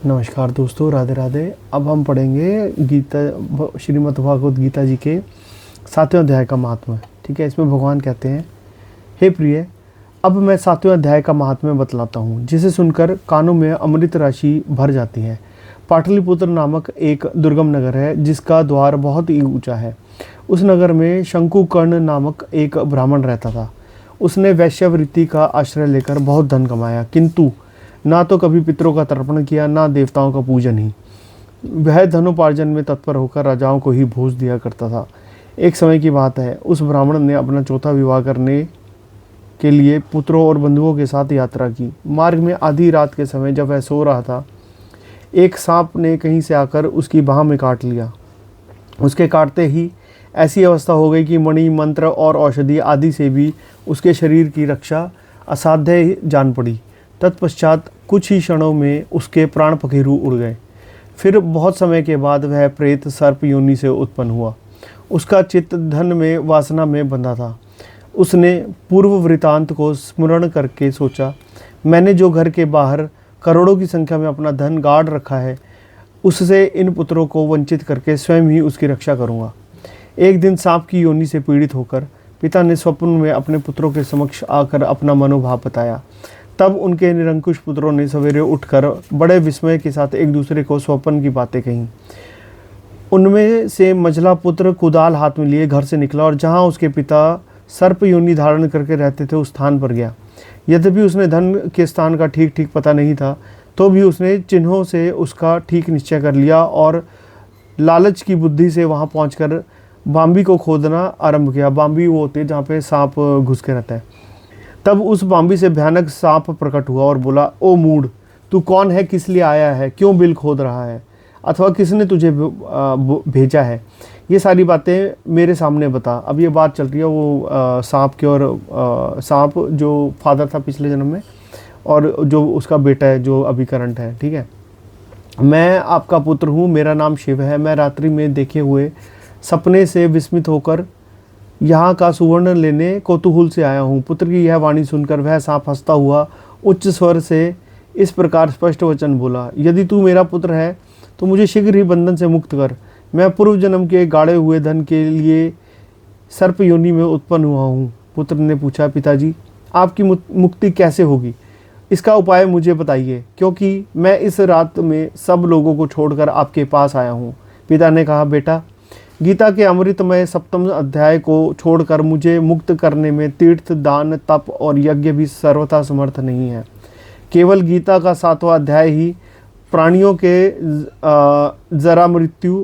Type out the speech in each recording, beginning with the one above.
नमस्कार दोस्तों, राधे राधे। अब हम पढ़ेंगे श्रीमद् भागवत गीता जी के 7वें अध्याय का महात्म्य। ठीक है, इसमें भगवान कहते हैं, हे प्रिय, अब मैं 7वें अध्याय का महात्म्य बतलाता हूँ, जिसे सुनकर कानों में अमृत राशि भर जाती है। पाटलिपुत्र नामक एक दुर्गम नगर है, जिसका द्वार बहुत ही ऊंचा है। उस नगर में शंकुकर्ण नामक एक ब्राह्मण रहता था। उसने वैश्यावृत्ति का आश्रय लेकर बहुत धन कमाया, किंतु ना तो कभी पितरों का तर्पण किया, ना देवताओं का पूजन ही। वह धनोपार्जन में तत्पर होकर राजाओं को ही भोज दिया करता था। एक समय की बात है, उस ब्राह्मण ने अपना चौथा विवाह करने के लिए पुत्रों और बंधुओं के साथ यात्रा की। मार्ग में आधी रात के समय जब वह सो रहा था, एक सांप ने कहीं से आकर उसकी बाह में काट लिया। उसके काटते ही ऐसी अवस्था हो गई कि मणि, मंत्र और औषधि आदि से भी उसके शरीर की रक्षा असाध्य जान पड़ी। तत्पश्चात कुछ ही क्षणों में उसके प्राण पखेरु उड़ गए। फिर बहुत समय के बाद वह प्रेत सर्प योनि से उत्पन्न हुआ। उसका चित्त धन में वासना में बंधा था। उसने पूर्व वृतांत को स्मरण करके सोचा, मैंने जो घर के बाहर करोड़ों की संख्या में अपना धन गाड़ रखा है, उससे इन पुत्रों को वंचित करके स्वयं ही उसकी रक्षा करूँगा। एक दिन सांप की योनि से पीड़ित होकर पिता ने स्वप्न में अपने पुत्रों के समक्ष आकर अपना मनोभाव बताया। तब उनके निरंकुश पुत्रों ने सवेरे उठकर बड़े विस्मय के साथ एक दूसरे को स्वप्न की बातें कहीं। उनमें से मझला पुत्र कुदाल हाथ में लिए घर से निकला और जहां उसके पिता सर्प योनि धारण करके रहते थे, उस स्थान पर गया। यद्यपि उसने धन के स्थान का ठीक ठीक पता नहीं था, तो भी उसने चिन्हों से उसका ठीक निश्चय कर लिया और लालच की बुद्धि से वहां पहुंचकर बाम्बी को खोदना आरंभ किया। बाम्बी वो होती है जहाँ पे सांप घुस के रहता है। तब उस बाम्बी से भयानक सांप प्रकट हुआ और बोला, ओ मूढ़, तू कौन है, किस लिए आया है, क्यों बिल खोद रहा है, अथवा किसने तुझे भेजा है, ये सारी बातें मेरे सामने बता। अब ये बात चल रही है वो सांप की, और सांप जो फादर था पिछले जन्म में, और जो उसका बेटा है जो अभी करंट है। ठीक है, मैं आपका पुत्र हूँ, मेरा नाम शिव है। मैं रात्रि में देखे हुए सपने से विस्मित होकर यहाँ का सुवर्ण लेने कौतूहल से आया हूँ। पुत्र की यह वाणी सुनकर वह सांप हंसता हुआ उच्च स्वर से इस प्रकार स्पष्ट वचन बोला, यदि तू मेरा पुत्र है तो मुझे शीघ्र ही बंधन से मुक्त कर। मैं पूर्व जन्म के गाड़े हुए धन के लिए सर्प योनि में उत्पन्न हुआ हूँ। पुत्र ने पूछा, पिताजी, आपकी मुक्ति कैसे होगी, इसका उपाय मुझे बताइए, क्योंकि मैं इस रात में सब लोगों को छोड़कर आपके पास आया हूँ। पिता ने कहा, बेटा, गीता के अमृतमय 7वें अध्याय को छोड़कर मुझे मुक्त करने में तीर्थ, दान, तप और यज्ञ भी सर्वथा समर्थ नहीं है। केवल गीता का 7वां अध्याय ही प्राणियों के जरा, मृत्यु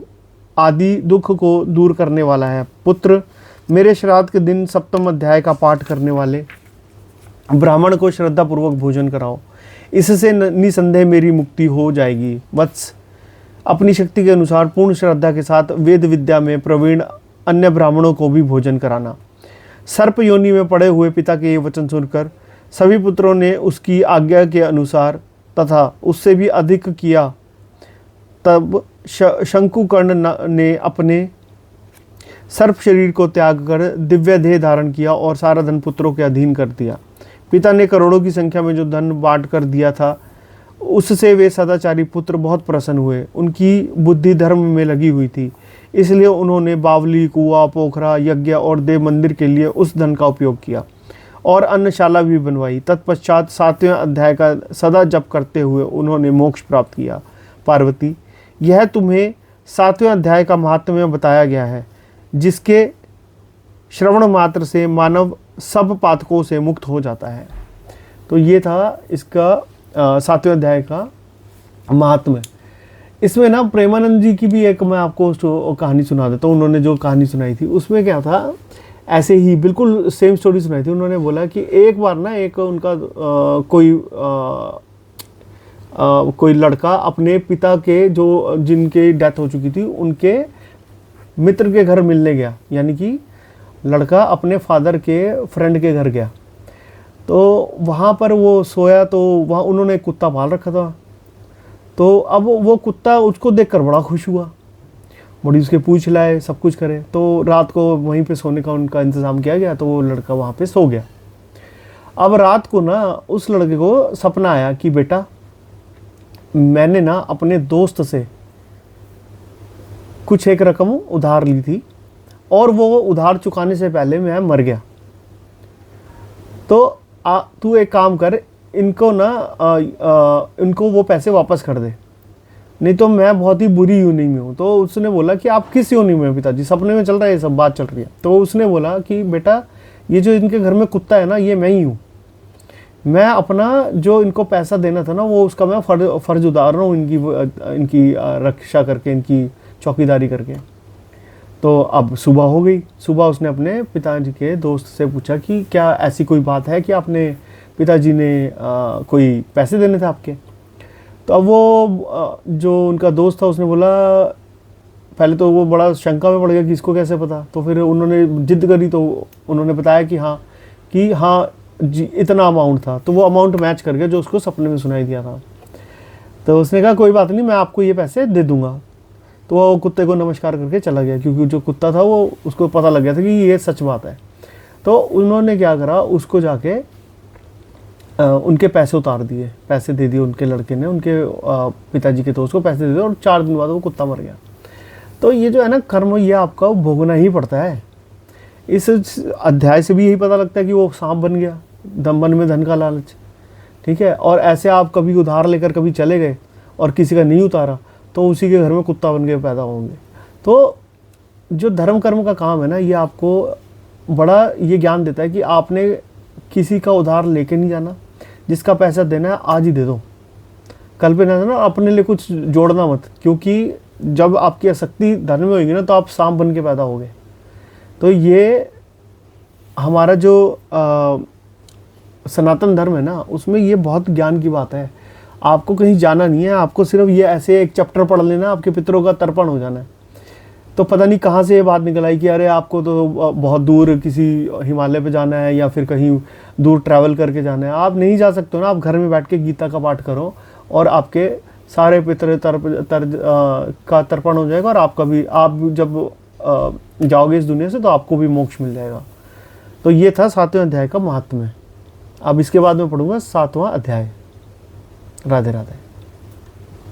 आदि दुख को दूर करने वाला है। पुत्र, मेरे श्राद्ध के दिन 7वें अध्याय का पाठ करने वाले ब्राह्मण को श्रद्धापूर्वक भोजन कराओ। इससे निसंदेह मेरी मुक्ति हो जाएगी। वत्स, अपनी शक्ति के अनुसार पूर्ण श्रद्धा के साथ वेद विद्या में प्रवीण अन्य ब्राह्मणों को भी भोजन कराना। सर्प योनि में पड़े हुए पिता के ये वचन सुनकर सभी पुत्रों ने उसकी आज्ञा के अनुसार तथा उससे भी अधिक किया। तब शंकुकर्ण ने अपने सर्प शरीर को त्याग कर दिव्य देह धारण किया और सारा धन पुत्रों के अधीन कर दिया। पिता ने करोड़ों की संख्या में जो धन बांट कर दिया था, उससे वे सदाचारी पुत्र बहुत प्रसन्न हुए। उनकी बुद्धि धर्म में लगी हुई थी, इसलिए उन्होंने बावली, कुआं, पोखरा, यज्ञ और देव मंदिर के लिए उस धन का उपयोग किया और अन्नशाला भी बनवाई। तत्पश्चात 7वें अध्याय का सदा जप करते हुए उन्होंने मोक्ष प्राप्त किया। पार्वती, यह तुम्हें 7वें अध्याय का महात्म्य बताया गया है, जिसके श्रवण मात्र से मानव सब पातकों से मुक्त हो जाता है। तो ये था इसका 7वें अध्याय का महात्म्य। इसमें ना प्रेमानंद जी की भी एक मैं आपको कहानी सुना देता हूँ। उन्होंने जो कहानी सुनाई थी उसमें क्या था, ऐसे ही बिल्कुल सेम स्टोरी सुनाई थी। उन्होंने बोला कि एक बार ना एक उनका कोई लड़का अपने पिता के जो जिनके डेथ हो चुकी थी उनके मित्र के घर मिलने गया। यानी कि लड़का अपने फादर के फ्रेंड के घर गया, तो वहाँ पर वो सोया, तो वहाँ उन्होंने एक कुत्ता पाल रखा था। तो अब वो कुत्ता उसको देखकर बड़ा खुश हुआ, बड़ी उसके पूछ लाए, सब कुछ करे। तो रात को वहीं पे सोने का उनका इंतज़ाम किया गया, तो वो लड़का वहाँ पे सो गया। अब रात को ना उस लड़के को सपना आया कि बेटा, मैंने ना अपने दोस्त से कुछ एक रकम उधार ली थी और वो उधार चुकाने से पहले मैं मर गया, तो तू एक काम कर, इनको ना इनको वो पैसे वापस कर दे, नहीं तो मैं बहुत ही बुरी योनि में हूँ। तो उसने बोला कि आप किस योनि में हो पिताजी, सपने में चल रहा है ये सब बात चल रही है। तो उसने बोला कि बेटा ये जो इनके घर में कुत्ता है ना, ये मैं ही हूँ, मैं अपना जो इनको पैसा देना था ना वो उसका मैं फ़र्ज उतार रहा हूँ, इनकी रक्षा करके, इनकी चौकीदारी करके। तो अब सुबह हो गई, सुबह उसने अपने पिताजी के दोस्त से पूछा कि क्या ऐसी कोई बात है कि आपने पिताजी ने कोई पैसे देने थे आपके। तो अब वो जो उनका दोस्त था उसने बोला, पहले तो वो बड़ा शंका में पड़ गया कि इसको कैसे पता। तो फिर उन्होंने जिद करी तो उन्होंने बताया कि हाँ जी इतना अमाउंट था। तो वो अमाउंट मैच कर गया जो उसको सपने में सुनाई दिया था। तो उसने कहा कोई बात नहीं, मैं आपको ये पैसे दे दूंगा। तो वो कुत्ते को नमस्कार करके चला गया, क्योंकि जो कुत्ता था वो उसको पता लग गया था कि ये सच बात है। तो उन्होंने क्या करा, उसको जाके उनके पैसे उतार दिए, पैसे दे दिए उनके लड़के ने, उनके पिताजी के दोस्त को पैसे दे दिए और 4 दिन बाद वो कुत्ता मर गया। तो ये जो है ना कर्म, ये आपका भोगना ही पड़ता है। इस अध्याय से भी यही पता लगता है कि वो सांप बन गया, मन में धन का लालच, ठीक है। और ऐसे आप कभी उधार लेकर कभी चले गए और किसी का नहीं उतारा तो उसी के घर में कुत्ता बन के पैदा होंगे। तो जो धर्म कर्म का काम है ना, ये आपको बड़ा ये ज्ञान देता है कि आपने किसी का उधार लेके नहीं जाना, जिसका पैसा देना है आज ही दे दो, कल पे ना देना, अपने लिए कुछ जोड़ना मत, क्योंकि जब आपकी आसक्ति धन में होगी ना तो आप सांप बन के पैदा होगे। तो ये हमारा जो सनातन धर्म है ना, उसमें ये बहुत ज्ञान की बात है। आपको कहीं जाना नहीं है, आपको सिर्फ ये ऐसे एक चैप्टर पढ़ लेना, आपके पितरों का तर्पण हो जाना है। तो पता नहीं कहाँ से ये बात निकल आई कि अरे आपको तो बहुत दूर किसी हिमालय पे जाना है या फिर कहीं दूर ट्रैवल करके जाना है। आप नहीं जा सकते हो ना, आप घर में बैठ के गीता का पाठ करो और आपके सारे पितर का तर्पण हो जाएगा, और आपका भी, आप जब जाओगे इस दुनिया से तो आपको भी मोक्ष मिल जाएगा। तो ये था 7वें अध्याय का महात्म्य। अब इसके बाद मैं पढ़ूंगा 7वां अध्याय। राधे राधे।